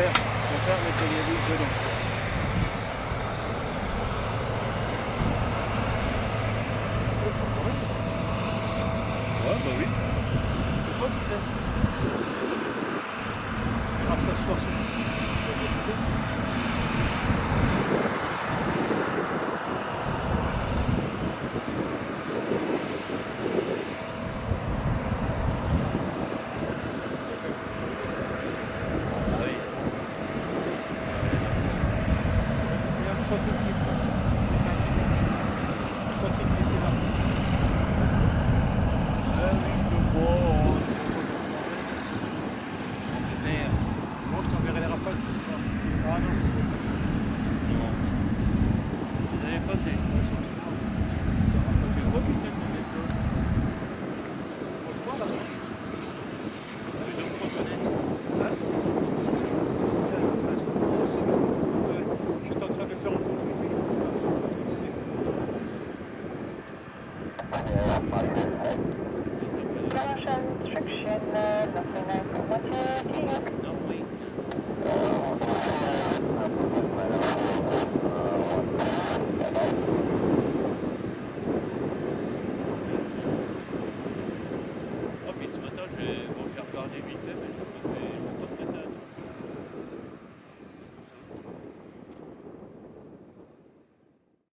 faire mettre les roues dedans. Ouais, bah oui. C'est toi qui sais. Tu verras ça ce soir sur le site, si tu vois des photos. Ah oui. Il y a un troisième livre. C'est un dimanche. Patrick était là. Ah oui, je vois. Merde. Moi, je t'enverrai les rafales ce soir. Ah non, je sais pas ça. Non. Vous avez effacé. Ouais, surtout moi. C'est quoi qui fait ce mec-là? On va le voir là-bas. Je le reconnais. Hein? J'étais en train de faire une photo. Flash instruction, nothing else.